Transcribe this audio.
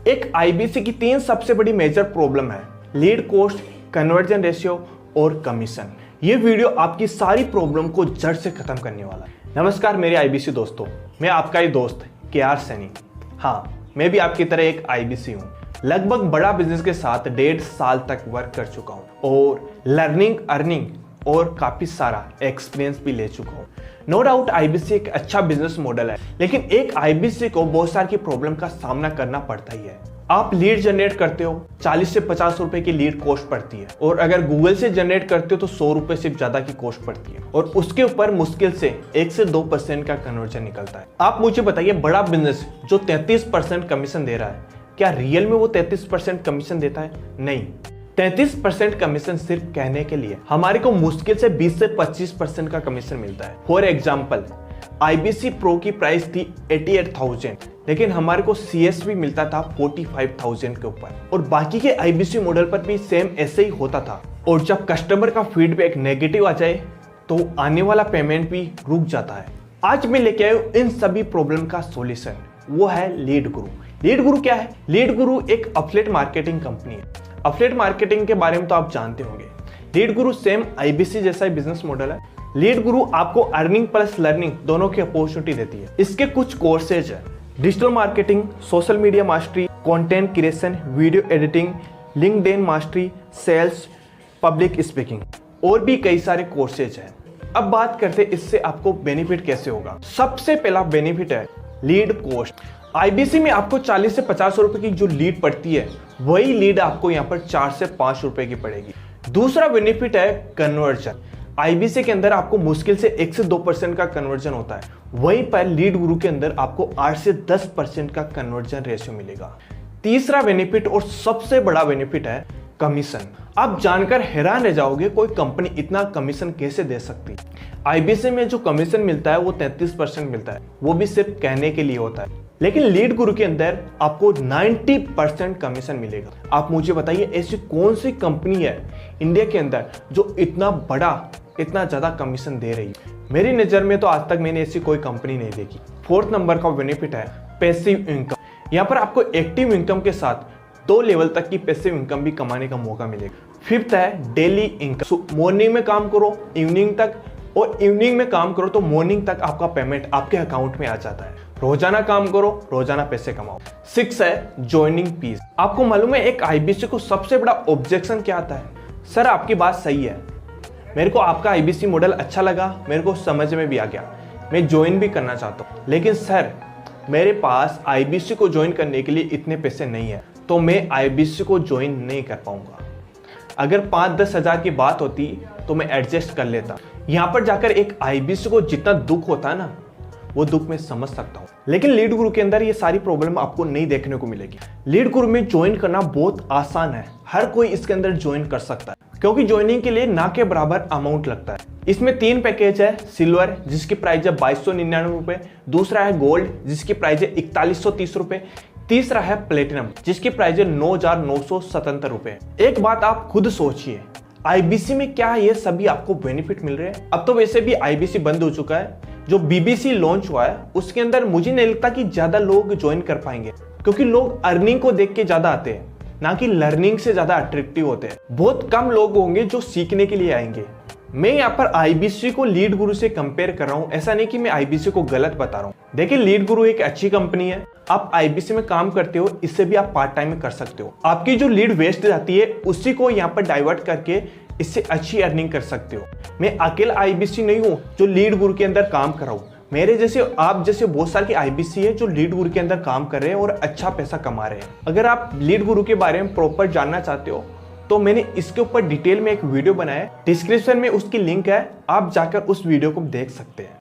एक आईबीसी की 3 सबसे बड़ी मेजर प्रॉब्लम है: लीड कॉस्ट, कन्वर्जन रेशियो और कमीशन। ये वीडियो आपकी सारी प्रॉब्लम को जड़ से खत्म करने वाला है। नमस्कार मेरे आईबीसी दोस्तों, मैं आपका ही दोस्त केआर सैनी। हाँ, मैं भी आपकी तरह एक आईबीसी हूँ। लगभग बड़ा बिजनेस के साथ 1.5 साल तक वर्क कर चुका हूँ और लर्निंग, अर्निंग और काफी सारा एक्सपीरियंस भी ले चुका हूँ। नो डाउट आईबीसी एक अच्छा बिजनेस मॉडल है, लेकिन एक आईबीसी को बहुत सारी प्रॉब्लम का सामना करना पड़ता ही है। आप लीड जनरेट करते हो, 40 से 50 रुपए की लीड कॉस्ट पड़ती है, और अगर गूगल से जनरेट करते हो तो 100 रुपए से ज्यादा की कॉस्ट पड़ती है, और उसके ऊपर मुश्किल से 1 से 2% का कन्वर्जन निकलता है। आप मुझे बताइए, बड़ा बिजनेस जो 33% कमीशन दे रहा है, क्या रियल में वो 33% कमीशन देता है? नहीं, 33% कमीशन सिर्फ कहने के लिए। हमारे को मुश्किल से 20 से 25% का कमीशन मिलता है। फॉर एग्जाम्पल, आईबीसी प्रो की प्राइस थी 88,000, लेकिन हमारे को सीएसवी मिलता था 45,000 के ऊपर, और बाकी के आईबीसी मॉडल पर भी सेम ऐसे ही होता था। और जब कस्टमर का फीडबैक नेगेटिव आ जाए तो आने वाला पेमेंट भी रुक जाता है। आज मैं लेके आया हूं इन सभी प्रॉब्लम का सॉल्यूशन, वो है लीड गुरु। लीड गुरु क्या है? लीड गुरु एक अफिलिएट मार्केटिंग कंपनी है। अफिलिएट मार्केटिंग के बारे में तो आप जानते होंगे। लीड गुरु सेम आईबीसी जैसा ही बिजनेस मॉडल है। लीड गुरु आपको अर्निंग प्लस लर्निंग दोनों की अपॉर्चुनिटी देती है। इसके कुछ कोर्सेज है: digital marketing, social media mastery, content creation, video editing, LinkedIn mastery, sales, public speaking, और भी कई सारे कोर्सेज हैं। अब बात करते हैं इससे आपको बेनिफिट कैसे होगा। सबसे पहला बेनिफिट है लीड कॉस्ट। आईबीसी में आपको 40 से 50 रुपए की जो लीड पड़ती है, वही लीड आपको यहाँ पर 4 से 5 रुपए की पड़ेगी। दूसरा बेनिफिट है कन्वर्जन। आईबीसी के अंदर आपको मुश्किल से 1 से 2% का कन्वर्जन होता है, वहीं पर लीड गुरु के अंदर आपको 8 से 10% का कन्वर्जन रेशियो मिलेगा। तीसरा बेनिफिट और सबसे बड़ा बेनिफिट है कमीशन। आप जानकर हैरान रह जाओगे, कोई कंपनी इतना कमीशन कैसे दे सकती। आईबीसी में जो कमीशन मिलता है वो 33% मिलता है, वो भी सिर्फ कहने के लिए होता है, लेकिन लीड गुरु के अंदर आपको 90% कमीशन मिलेगा। आप मुझे बताइए, ऐसी कौन सी कंपनी है इंडिया के अंदर जो इतना बड़ा, इतना ज्यादा कमीशन दे रही है? मेरी नजर में तो आज तक मैंने ऐसी कोई कंपनी नहीं देखी। 4th नंबर का बेनिफिट है पैसिव इनकम। यहाँ पर आपको एक्टिव इनकम के साथ 2 लेवल तक की पैसिव इनकम भी कमाने का मौका मिलेगा। 5th है डेली इनकम। मॉर्निंग में काम करो इवनिंग तक, और इवनिंग में काम करो तो मॉर्निंग तक आपका पेमेंट आपके अकाउंट में आ जाता है। रोजाना काम करो, रोजाना पैसे कमाओ। 6 है ज्वाइनिंग फीस। आपको मालूम है एक आईबीसी को सबसे बड़ा ऑब्जेक्शन क्या आता है? सर आपकी बात सही है, मेरे को आपका आईबीसी मॉडल अच्छा लगा, मेरे को समझ में भी आ गया, मैं ज्वाइन भी करना चाहता हूँ, लेकिन सर मेरे पास आईबीसी को ज्वाइन करने के लिए इतने पैसे नहीं है, तो मैं आईबीसी को ज्वाइन नहीं कर पाऊंगा। अगर 5-10 हजार की बात होती तो मैं एडजस्ट कर लेता। यहाँ पर जाकर एक आईबीसी को जितना दुख होता है ना, वो दुख मैं समझ सकता हूँ, लेकिन लीड गुरु के अंदर ये सारी प्रॉब्लम आपको नहीं देखने को मिलेगी। लीड गुरु में ज्वाइन करना बहुत आसान है, हर कोई इसके अंदर ज्वाइन कर सकता है, क्योंकि ज्वाइनिंग के लिए ना के बराबर अमाउंट लगता है। इसमें 3 पैकेज है: सिल्वर जिसकी प्राइस है 2299 रुपए, दूसरा है गोल्ड जिसकी प्राइस है 4130 रुपए, तीसरा है प्लेटिनम जिसकी प्राइस है 9977 रुपए। एक बात आप खुद सोचिए, आईबीसी में क्या ये सभी आपको बेनिफिट मिल रहे हैं? अब तो वैसे भी आईबीसी बंद हो चुका है। जो बीबीसी लॉन्च हुआ है उसके अंदर मुझे नहीं लगता कि ज्यादा लोग ज्वाइन कर पाएंगे, क्योंकि लोग अर्निंग को देख के ज्यादा आते हैं, ना कि लर्निंग से ज्यादा अट्रैक्टिव होते हैं। बहुत कम लोग होंगे जो सीखने के लिए आएंगे। मैं यहाँ पर आईबीसी को लीड गुरु से कंपेयर कर रहा हूँ, ऐसा नहीं कि मैं आईबीसी को गलत बता रहा हूँ। देखिए, लीड गुरु एक अच्छी कंपनी है। आप आईबीसी में काम करते हो, इससे भी आप पार्ट टाइम में कर सकते हो। आपकी जो लीड वेस्ट जाती है उसी को यहाँ पर डाइवर्ट करके इससे अच्छी अर्निंग कर सकते हो। मैं अकेला आईबीसी नहीं हूँ जो लीड गुरु के अंदर काम कर रहा हूँ, मेरे जैसे आप जैसे बहुत सारे आईबीसी है जो लीड गुरु के अंदर काम कर रहे हैं और अच्छा पैसा कमा रहे हैं। अगर आप लीड गुरु के बारे में प्रॉपर जानना चाहते हो तो मैंने इसके ऊपर डिटेल में एक वीडियो बनाया है, डिस्क्रिप्शन में उसकी लिंक है, आप जाकर उस वीडियो को देख सकते हैं।